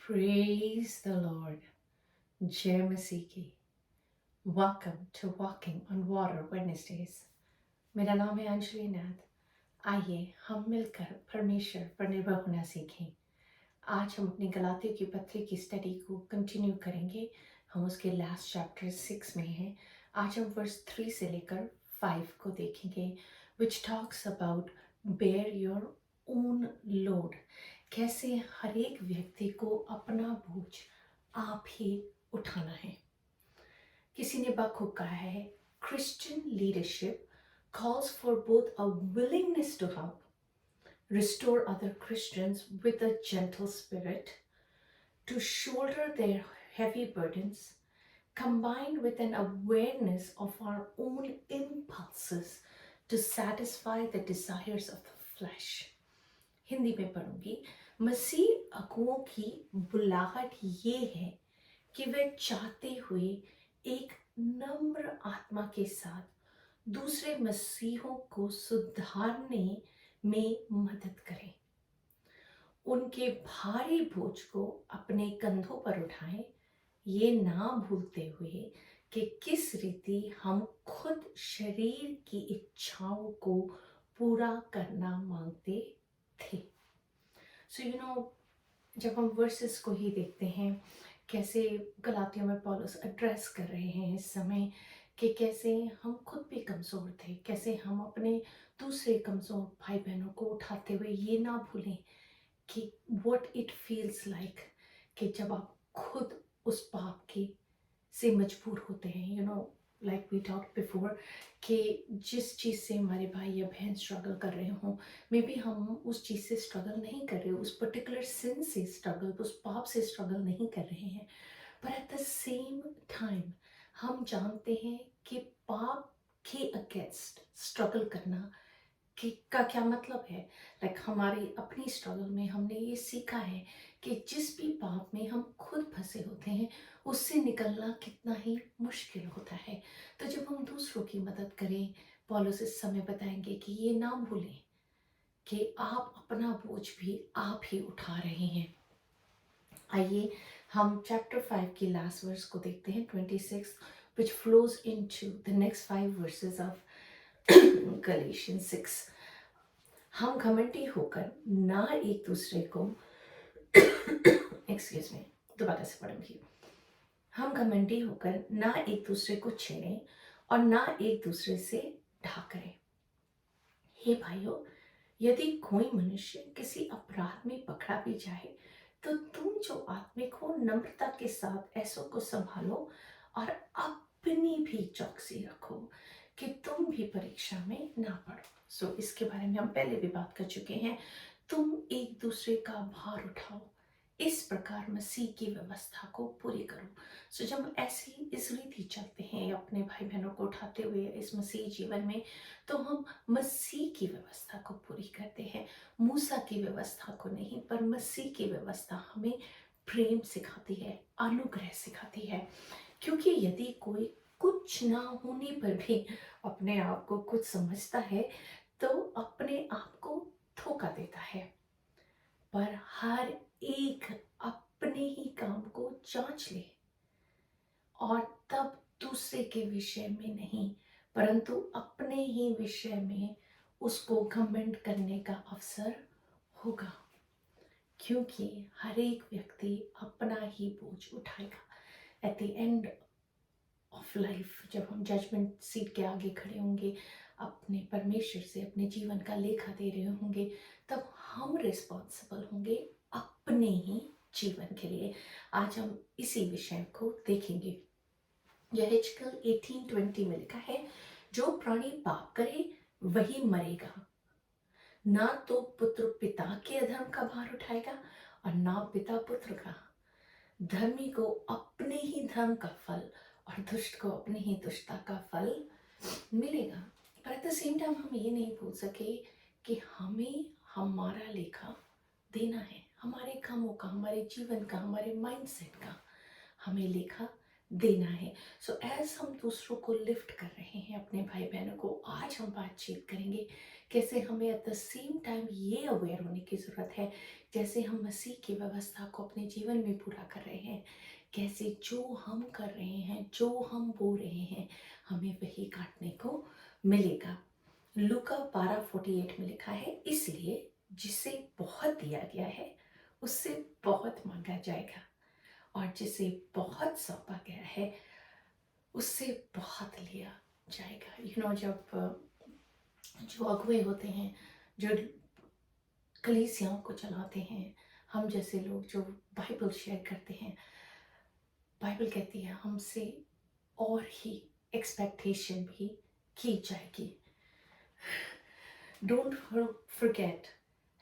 Praise the Lord. जय मसीह की। Welcome to Walking on Water Wednesdays. मेरा नाम है अंजलि नाथ। आइए हम मिलकर परमेश्वर पर निर्भर होना सीखें। आज हम अपनी गलातियों की पत्री की स्टडी को कंटिन्यू करेंगे। हम उसके लास्ट चैप्टर 6 में हैं। आज हम वर्स 3 से लेकर 5 को देखेंगे, which talks about bear your own load। कैसे हर एक व्यक्ति को अपना बोझ आप ही उठाना है। किसी ने बखूब कहा है, Christian leadership calls for both a willingness to help, restore other Christians with a gentle spirit, to shoulder their heavy burdens, combined with an awareness of our own impulses to satisfy the desires of the flesh। Hindi में पढ़ूंगी। मसीह अगुओं की बुलाहट ये है कि वे चाहते हुए एक नम्र आत्मा के साथ दूसरे मसीहों को सुधारने में मदद करें, उनके भारी बोझ को अपने कंधों पर उठाएं, ये ना भूलते हुए कि किस रीति हम खुद शरीर की इच्छाओं को पूरा करना मांगते थे। सो जब हम वर्सेस को ही देखते हैं, कैसे गलातियों में पौलुस एड्रेस कर रहे हैं इस समय कि कैसे हम खुद भी कमज़ोर थे, कैसे हम अपने दूसरे कमज़ोर भाई बहनों को उठाते हुए ये ना भूलें कि व्हाट इट फील्स लाइक, कि जब आप खुद उस पाप के से मजबूर होते हैं। लाइक वी टॉक बिफोर, कि जिस चीज़ से हमारे भाई या बहन स्ट्रगल कर रहे हों, मे बी हम उस चीज़ से स्ट्रगल नहीं कर रहे, उस पर्टिकुलर सिन से स्ट्रगल, उस पाप से स्ट्रगल नहीं कर रहे हैं, पर एट द सेम टाइम हम जानते हैं कि पाप के अगेंस्ट स्ट्रगल करना का क्या मतलब है। लाइक हमारी अपनी स्ट्रगल में हमने ये सीखा है कि जिस भी पाप में हम खुद फंसे होते हैं उससे निकलना कितना ही मुश्किल होता है। तो जब हम दूसरों की मदद करें, पौलुस इस समय बताएंगे कि ये ना भूलें कि आप अपना बोझ भी आप ही उठा रहे हैं। आइए हम चैप्टर 5 की लास्ट वर्स को देखते हैं, 26, which flows into the next 5 verses of Galatians 6। हम घमंडी होकर ना एक दूसरे को एक्सक्यूज मी, दोबारा से पढ़ूंगी। हम घमंडी होकर ना एक दूसरे को छेड़ें और ना एक दूसरे से ढा करें। हे भाइयों, यदि कोई मनुष्य किसी अपराध में पकड़ा भी जाए तो तुम जो आत्मिक हो नम्रता के साथ ऐसों को संभालो और अपनी भी चौकसी रखो कि तुम भी परीक्षा में ना पड़ो। सो इसके बारे में हम पहले भी बात कर चुके हैं। तुम एक दूसरे का भार उठाओ, इस प्रकार मसीह की व्यवस्था को पूरी करो। सो जब हम ऐसी इस रीति चलते हैं अपने भाई बहनों को उठाते हुए इस मसीह जीवन में, तो हम मसीह की व्यवस्था को पूरी करते हैं, मूसा की व्यवस्था को नहीं, पर मसीह की व्यवस्था हमें प्रेम सिखाती है, अनुग्रह सिखाती है। क्योंकि यदि कोई कुछ ना होने पर भी अपने आप को कुछ समझता है तो अपने आप को धोखा देता है, पर हर एक अपने ही काम को जांच ले और तब दूसरे के विषय में नहीं परंतु अपने ही विषय में उसको घमंड करने का अवसर होगा, क्योंकि हर एक व्यक्ति अपना ही बोझ उठाएगा। At the end of life जब हम जजमेंट सीट के आगे खड़े होंगे, अपने परमेश्वर से अपने जीवन का लेखा दे रहे होंगे, तब हम रिस्पॉन्सिबल होंगे अपने ही जीवन के लिए। आज हम इसी विषय को देखेंगे। यहेजकेल 18:20 में लिखा है, जो प्राणी पाप करे वही मरेगा, ना तो पुत्र पिता के अधर्म का भार उठाएगा और ना पिता पुत्र का। धर्मी को अपने ही धर्म का फल और दुष्ट को अपनी ही दुष्टता का फल मिलेगा। पर एट द सेम टाइम हम ये नहीं भूल सके कि हमें हमारा लेखा देना है, हमारे कामों का, हमारे जीवन का, हमारे माइंडसेट का हमें लेखा देना है। सो एज हम दूसरों को लिफ्ट कर रहे हैं, अपने भाई बहनों को, आज हम बातचीत करेंगे कैसे हमें एट द सेम टाइम ये अवेयर होने की ज़रूरत है, जैसे हम मसीह की व्यवस्था को अपने जीवन में पूरा कर रहे हैं, कैसे जो हम कर रहे हैं, जो हम बो रहे हैं, हमें वही काटने को मिलेगा। लूका 12:48 में लिखा है, इसलिए जिसे बहुत दिया गया है उससे बहुत मांगा जाएगा, और जिसे बहुत सौंपा गया है उससे बहुत लिया जाएगा। जब जो अगुवे होते हैं, जो कलीसियाओं को चलाते हैं, हम जैसे लोग जो बाइबल शेयर करते हैं, बाइबल कहती है हमसे और ही एक्सपेक्टेशन भी की जाएगी। Don't forget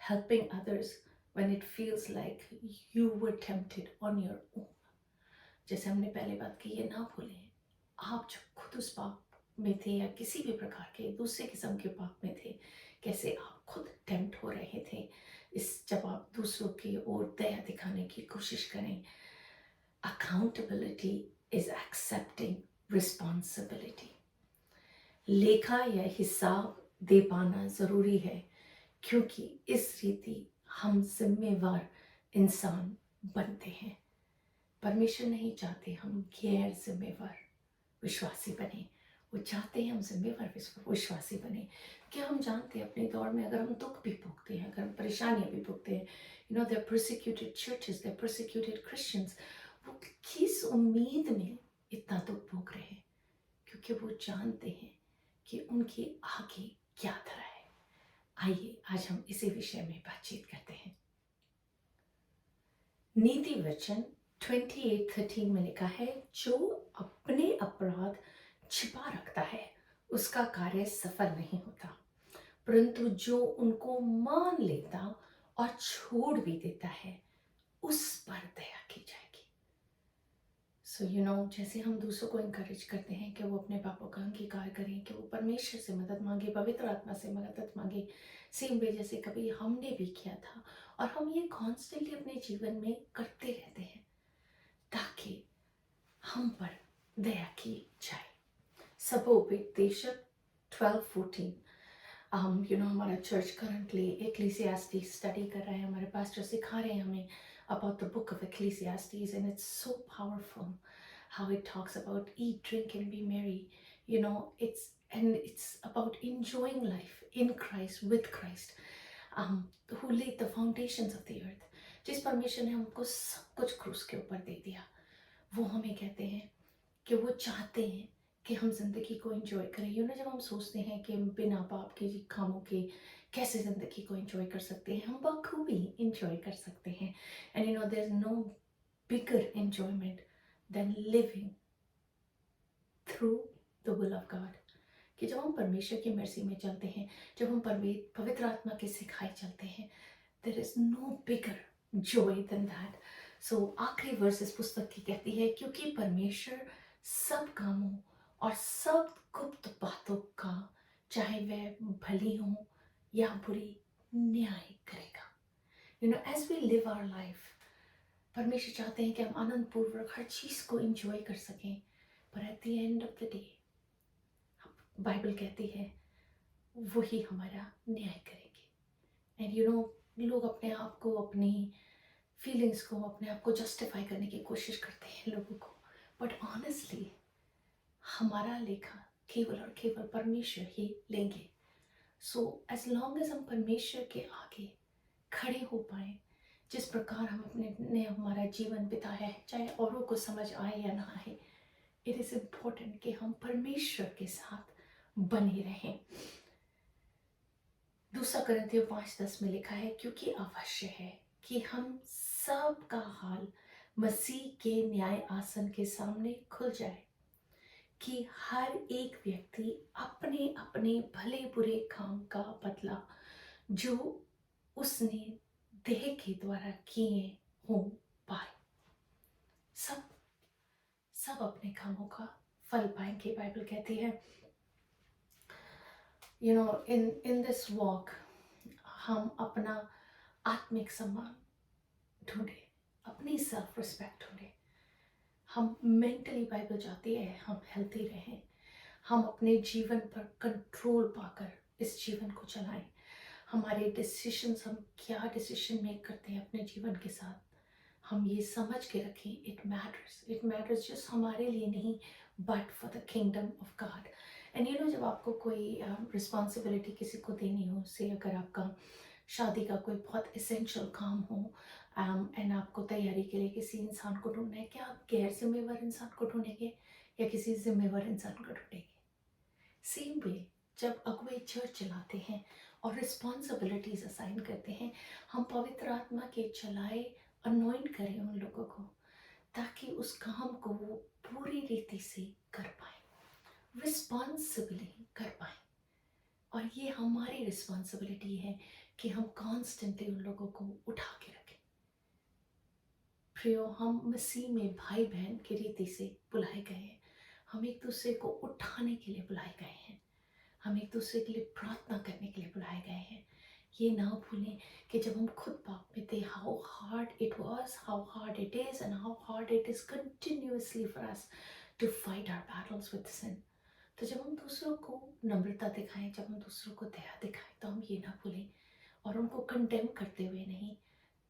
helping others when it feels like you were tempted on your own. जैसे हमने पहले बात की, ये ना भूलें, आप जब खुद उस पाप में थे या किसी भी प्रकार के दूसरे किस्म के पाप में थे, कैसे आप खुद टेम्प्ट हो रहे थे। जब आप दूसरों की ओर दया दिखाने की कोशिश करें, अकाउंटेबिलिटी इज एक्सेप्टिंग रिस्पॉन्सिबिलिटी। लेखा या हिसाब दे पाना ज़रूरी है, क्योंकि इस रीति हम जिम्मेवार इंसान बनते हैं। परमेश्वर नहीं चाहते हम गैर जिम्मेवार विश्वासी बने, वो चाहते हैं हम जिम्मेवार विश्वासी बने। क्या हम जानते हैं अपने दौर में अगर हम दुख भी भोगते हैं, अगर हम परेशानियां भी भोगते हैं, they're persecuted churches, they're persecuted Christians, वो किस उम्मीद में इतना दुख भोग रहे हैं? क्योंकि वो जानते हैं कि उनके आगे क्या धरा है। आइए आज हम इसी विषय में बातचीत करते हैं। नीति वचन 28:13 में लिखा है, जो अपने अपराध छिपा रखता है उसका कार्य सफल नहीं होता, परंतु जो उनको मान लेता और छोड़ भी देता है उस पर दया की जाएगी। जैसे हम दूसरों को इनकरेज करते हैं कि वो अपने पापों का अंगीकार करें, कि वो परमेश्वर से मदद मांगे, पवित्र आत्मा से मदद मांगे, सेम वे जैसे कभी हमने भी किया था, और हम ये कॉन्स्टेंटली अपने जीवन में करते रहते हैं ताकि हम पर दया की जाए। सबोपदेशक 12:14, हमारा चर्च करंटली एक्लीसियास्टिस स्टडी कर रहा है, हमारे पास्टर सिखा रहे हैं हमें about the book of Ecclesiastes, and it's so powerful how it talks about eat, drink and be merry. It's about enjoying life in Christ, with Christ, who laid the foundations of the earth. जिस परमेश्वर ने हमको सब कुछ क्रूस के ऊपर दे दिया, वो हमें कहते हैं कि वो चाहते हैं कि हम जिंदगी को एंजॉय करें। जब हम सोचते हैं कि बिना पाप के कामों के कैसे ज़िंदगी को एंजॉय कर सकते हैं, हम बखूबी एंजॉय कर सकते हैं। And there is no bigger enjoyment than living through the will of God. कि जब हम परमेश्वर की मर्जी में चलते हैं, जब हम पवित्र आत्मा के सिखाए चलते हैं, there is no bigger joy than that. So आखिरी वर्स इस पुस्तक की कहती है, क्योंकि परमेश्वर सब कामों और सब गुप्त बातों का, चाहे वह भली हो या बुरी, न्याय करेगा। As we live our life, परमेश्वर चाहते हैं कि हम आनंद पूर्वक हर चीज को एंजॉय कर सकें, पर at the end of the day Bible कहती है वही हमारा न्याय करेंगे। एंड लोग अपने आप को, अपनी फीलिंग्स को, अपने आप को जस्टिफाई करने की कोशिश करते हैं लोगों को, बट ऑनेस्टली हमारा लेखा केवल और केवल परमेश्वर ही लेंगे। सो एज लॉन्ग एज हम परमेश्वर के आगे खड़े हो पाए, जिस प्रकार हम अपने हमारा जीवन बिताया है, चाहे औरों को समझ आए या ना आए, इट इज इम्पोर्टेंट कि हम परमेश्वर के साथ बने रहें। 2 कुरिन्थियों 5:10 में लिखा है, क्योंकि अवश्य है कि हम सब का हाल मसीह के न्याय आसन के सामने खुल जाए, कि हर एक व्यक्ति अपने अपने भले बुरे काम का बदला जो उसने देह के द्वारा किए हों पाए। अपने कामों का फल पाएंगे। बाइबल कहती है इन दिस वॉक हम अपना आत्मिक सम्मान ढूंढे, अपनी सेल्फ रिस्पेक्ट ढूंढे। हम मेंटली, बाइबल चाहती है हम हेल्थी रहें, हम अपने जीवन पर कंट्रोल पाकर इस जीवन को चलाएं। हमारे डिसीशंस, हम क्या डिसीजन मेक करते हैं अपने जीवन के साथ, हम ये समझ के रखें इट मैटर्स जस्ट हमारे लिए नहीं but for the kingdom of God. And जब आपको कोई रिस्पॉन्सिबिलिटी किसी को देनी हो, से अगर आपका शादी का कोई बहुत इसेंशियल काम हो एंड आपको तैयारी के लिए किसी इंसान को ढूंढना है, क्या आप गैर जिम्मेवार इंसान को ढूंढेंगे या किसी जिम्मेवार इंसान को ढूंढेंगे? सेम वे जब अगुवे चर्च चलाते हैं और रिस्पॉन्सिबिलिटीज असाइन करते हैं, हम पवित्र आत्मा के चलाए अनॉइंट करें उन लोगों को, ताकि उस काम को वो पूरी रीति से कर पाए, रिस्पॉन्सिबली कर पाए। और ये हमारी रिस्पॉन्सिबिलिटी है कि हम कॉन्स्टेंटली उन लोगों को उठा के रखें। प्रियो, हम मसीह में भाई बहन की रीति से बुलाए गए हैं, हम एक दूसरे को उठाने के लिए बुलाए गए हैं, हम एक दूसरे के लिए प्रार्थना करने के लिए बुलाए गए हैं। ये ना भूलें कि जब हम खुद पाप में थे, how hard it was, how hard it is and how hard it is continuously for us to fight our battles with sin. तो जब हम दूसरों को नम्रता दिखाएं, जब हम दूसरों को दया दिखाएं, तो हम ये ना भूलें और उनको कंडेम करते हुए नहीं,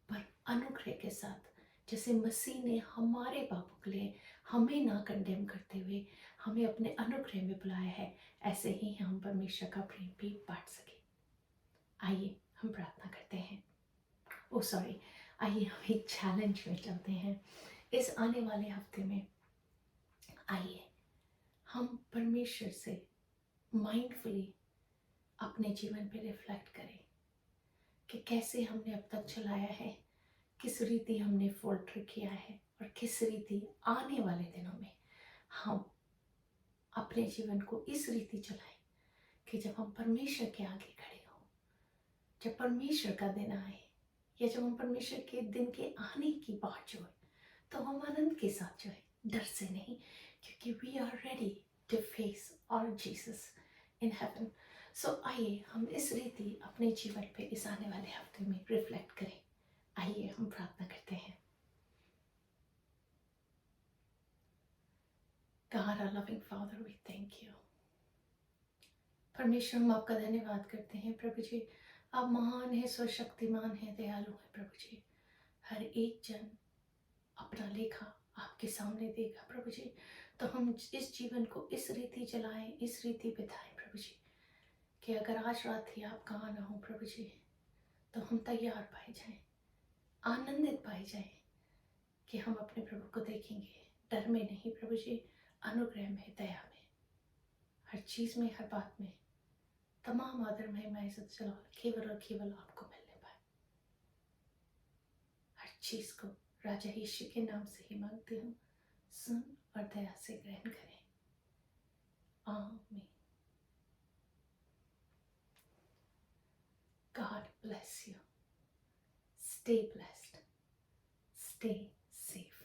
पर अनुग्रह के साथ, जैसे मसीह ने हमारे पापों के लिए हमें ना कंडेम करते हुए हमें अपने अनुग्रह में बुलाया है, ऐसे ही हम परमेश्वर का प्रेम भी बांट सके। आइए हम प्रार्थना करते हैं। आइए हम एक चैलेंज में चलते हैं। इस आने वाले हफ्ते में आइए हम परमेश्वर से माइंडफुली अपने जीवन पे रिफ्लेक्ट करें कि कैसे हमने अब तक चलाया है, किस रीति हमने फोल्टर किया है और किस रीति आने वाले दिनों में हम अपने जीवन को इस रीति चलाएं कि जब हम परमेश्वर के आगे खड़े हों, जब परमेश्वर का दिन आए या जब हम परमेश्वर के दिन के आने की बात जो है, तो हम आनंद के साथ जो है, डर से नहीं, क्योंकि we are ready to face our Jesus in heaven. So आइए हम इस रीति अपने जीवन पे इस आने वाले हफ्ते में रिफ्लेक्ट करें। आइए हम प्रार्थना करते हैं। God, our loving Father, we thank you. परमेश्वर, हम आपका धन्यवाद करते हैं प्रभु जी। आप महान है, सर्वशक्तिमान है, दयालु है प्रभु जी। हर एक जन अपना लेखा आपके सामने देगा प्रभु जी, तो हम इस जीवन को इस रीति चलाएं, इस रीति बिताएं प्रभु जी, कि अगर आज रात ही आप कहाँ ना हो प्रभु जी, तो हम तैयार पाए जाएं, आनंदित पाए जाएं कि हम अपने प्रभु को देखेंगे, डर में नहीं प्रभु जी, अनुग्रह में, दया में, हर चीज में, हर बात में तमाम आदर महिमा इज्जत जलाल केवल और केवल आपको मिलने पाए। हर चीज को राजा यीशु के नाम से ही मांगती हूँ, सुन और दया से ग्रहण करें। आमीन। God bless you. Stay blessed. Stay safe.